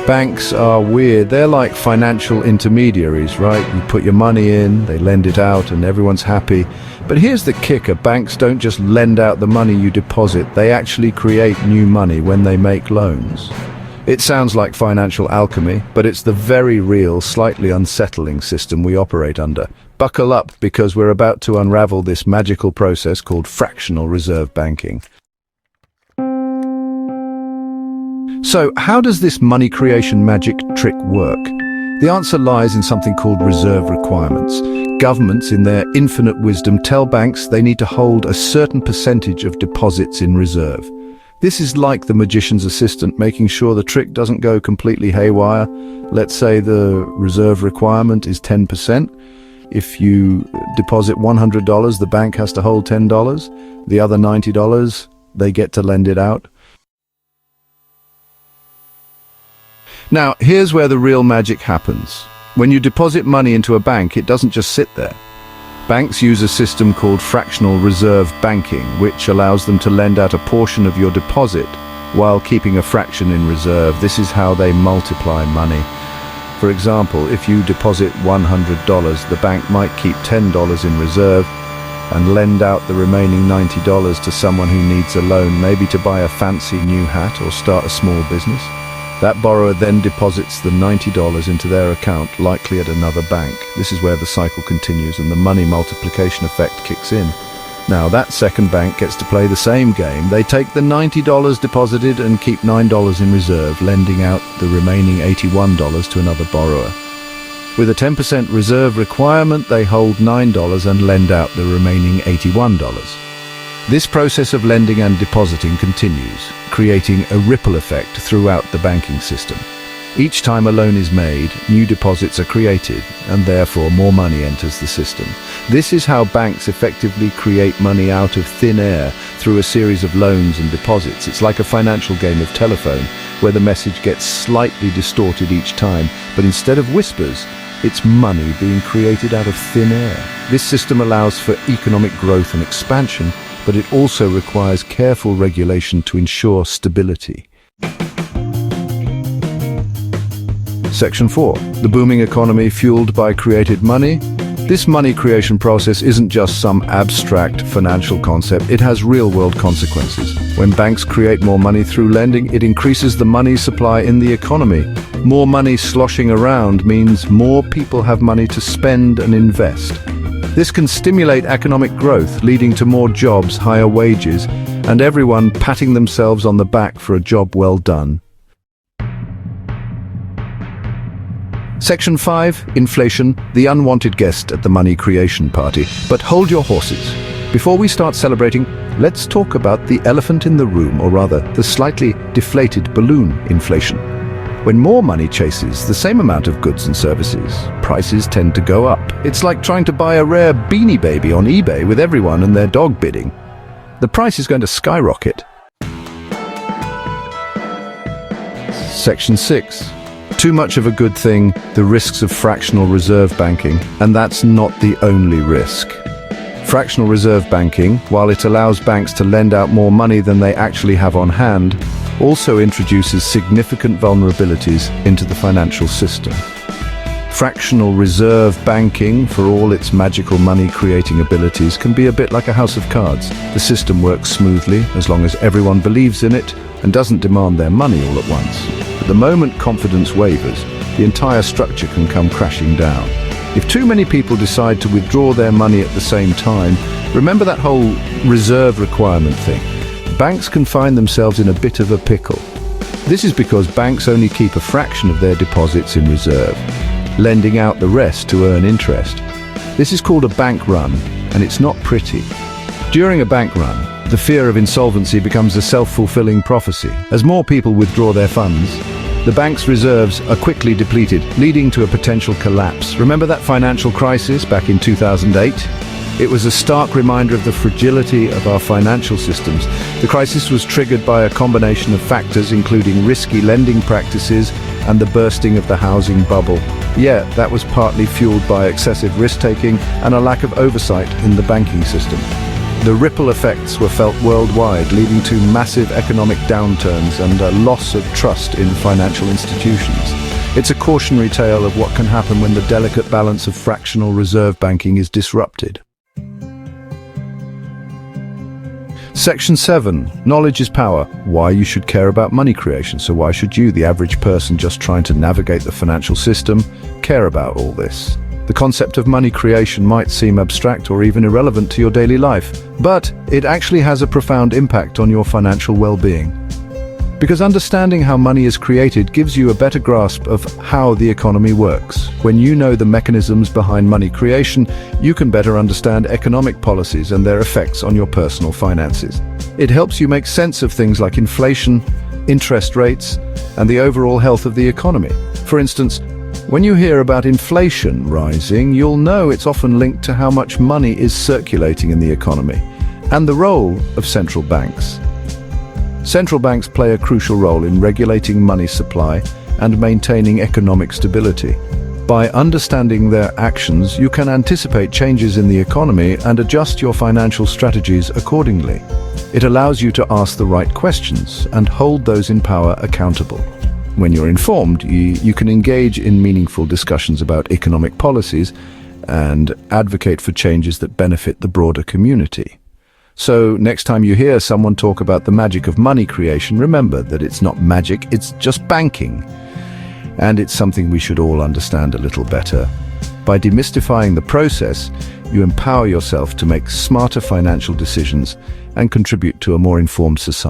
Banks are weird. They're like financial intermediaries, right? You put your money in, they lend it out, and everyone's happy. But here's the kicker. Banks don't just lend out the money you deposit. They actually create new money when they make loans. It sounds like financial alchemy, but it's the very real, slightly unsettling system we operate under. Buckle up, because we're about to unravel this magical process called fractional reserve banking. So, how does this money creation magic trick work? The answer lies in something called reserve requirements. Governments, in their infinite wisdom, tell banks they need to hold a certain percentage of deposits in reserve. This is like the magician's assistant, making sure the trick doesn't go completely haywire. Let's say the reserve requirement is 10%. If you deposit $100, the bank has to hold $10. The other $90, they get to lend it out. Now, here's where the real magic happens. When you deposit money into a bank, it doesn't just sit there. Banks use a system called fractional reserve banking, which allows them to lend out a portion of your deposit while keeping a fraction in reserve. This is how they multiply money. For example, if you deposit $100, the bank might keep $10 in reserve and lend out the remaining $90 to someone who needs a loan, maybe to buy a fancy new hat or start a small business. That borrower then deposits the $90 into their account, likely at another bank. This is where the cycle continues and the money multiplication effect kicks in. Now, that second bank gets to play the same game. They take the $90 deposited and keep $9 in reserve, lending out the remaining $81 to another borrower. With a 10% reserve requirement, they hold $9 and lend out the remaining $81. This process of lending and depositing continues, creating a ripple effect throughout the banking system. Each time a loan is made, new deposits are created, and therefore more money enters the system. This is how banks effectively create money out of thin air through a series of loans and deposits. It's like a financial game of telephone, where the message gets slightly distorted each time, but instead of whispers, it's money being created out of thin air. This system allows for economic growth and expansion, but it also requires careful regulation to ensure stability. Section 4. The booming economy fueled by created money. This money creation process isn't just some abstract financial concept, it has real-world consequences. When banks create more money through lending, it increases the money supply in the economy. More money sloshing around means more people have money to spend and invest. This can stimulate economic growth, leading to more jobs, higher wages, and everyone patting themselves on the back for a job well done. Section 5. Inflation, the unwanted guest at the money creation party. But hold your horses. Before we start celebrating, let's talk about the elephant in the room, or rather, the slightly deflated balloon inflation. When more money chases the same amount of goods and services, prices tend to go up. It's like trying to buy a rare Beanie Baby on eBay with everyone and their dog bidding. The price is going to skyrocket. Section 6. Too much of a good thing, the risks of fractional reserve banking, and that's not the only risk. Fractional reserve banking, while it allows banks to lend out more money than they actually have on hand, also introduces significant vulnerabilities into the financial system. Fractional reserve banking, for all its magical money-creating abilities, can be a bit like a house of cards. The system works smoothly as long as everyone believes in it and doesn't demand their money all at once. But the moment confidence wavers, the entire structure can come crashing down. If too many people decide to withdraw their money at the same time, remember that whole reserve requirement thing. Banks can find themselves in a bit of a pickle. This is because banks only keep a fraction of their deposits in reserve, lending out the rest to earn interest. This is called a bank run, and it's not pretty. During a bank run, the fear of insolvency becomes a self-fulfilling prophecy. As more people withdraw their funds, the bank's reserves are quickly depleted, leading to a potential collapse. Remember that financial crisis back in 2008? It was a stark reminder of the fragility of our financial systems. The crisis was triggered by a combination of factors, including risky lending practices and the bursting of the housing bubble. Yet, that was partly fueled by excessive risk-taking and a lack of oversight in the banking system. The ripple effects were felt worldwide, leading to massive economic downturns and a loss of trust in financial institutions. It's a cautionary tale of what can happen when the delicate balance of fractional reserve banking is disrupted. Section 7. Knowledge is power. Why you should care about money creation. So why should you, the average person just trying to navigate the financial system, care about all this? The concept of money creation might seem abstract or even irrelevant to your daily life, but it actually has a profound impact on your financial well-being. Because understanding how money is created gives you a better grasp of how the economy works. When you know the mechanisms behind money creation, you can better understand economic policies and their effects on your personal finances. It helps you make sense of things like inflation, interest rates, and the overall health of the economy. For instance, when you hear about inflation rising, you'll know it's often linked to how much money is circulating in the economy and the role of central banks. Central banks play a crucial role in regulating money supply and maintaining economic stability. By understanding their actions, you can anticipate changes in the economy and adjust your financial strategies accordingly. It allows you to ask the right questions and hold those in power accountable. When you're informed, you can engage in meaningful discussions about economic policies and advocate for changes that benefit the broader community. So next time you hear someone talk about the magic of money creation, remember that it's not magic, it's just banking. And it's something we should all understand a little better. By demystifying the process, you empower yourself to make smarter financial decisions and contribute to a more informed society.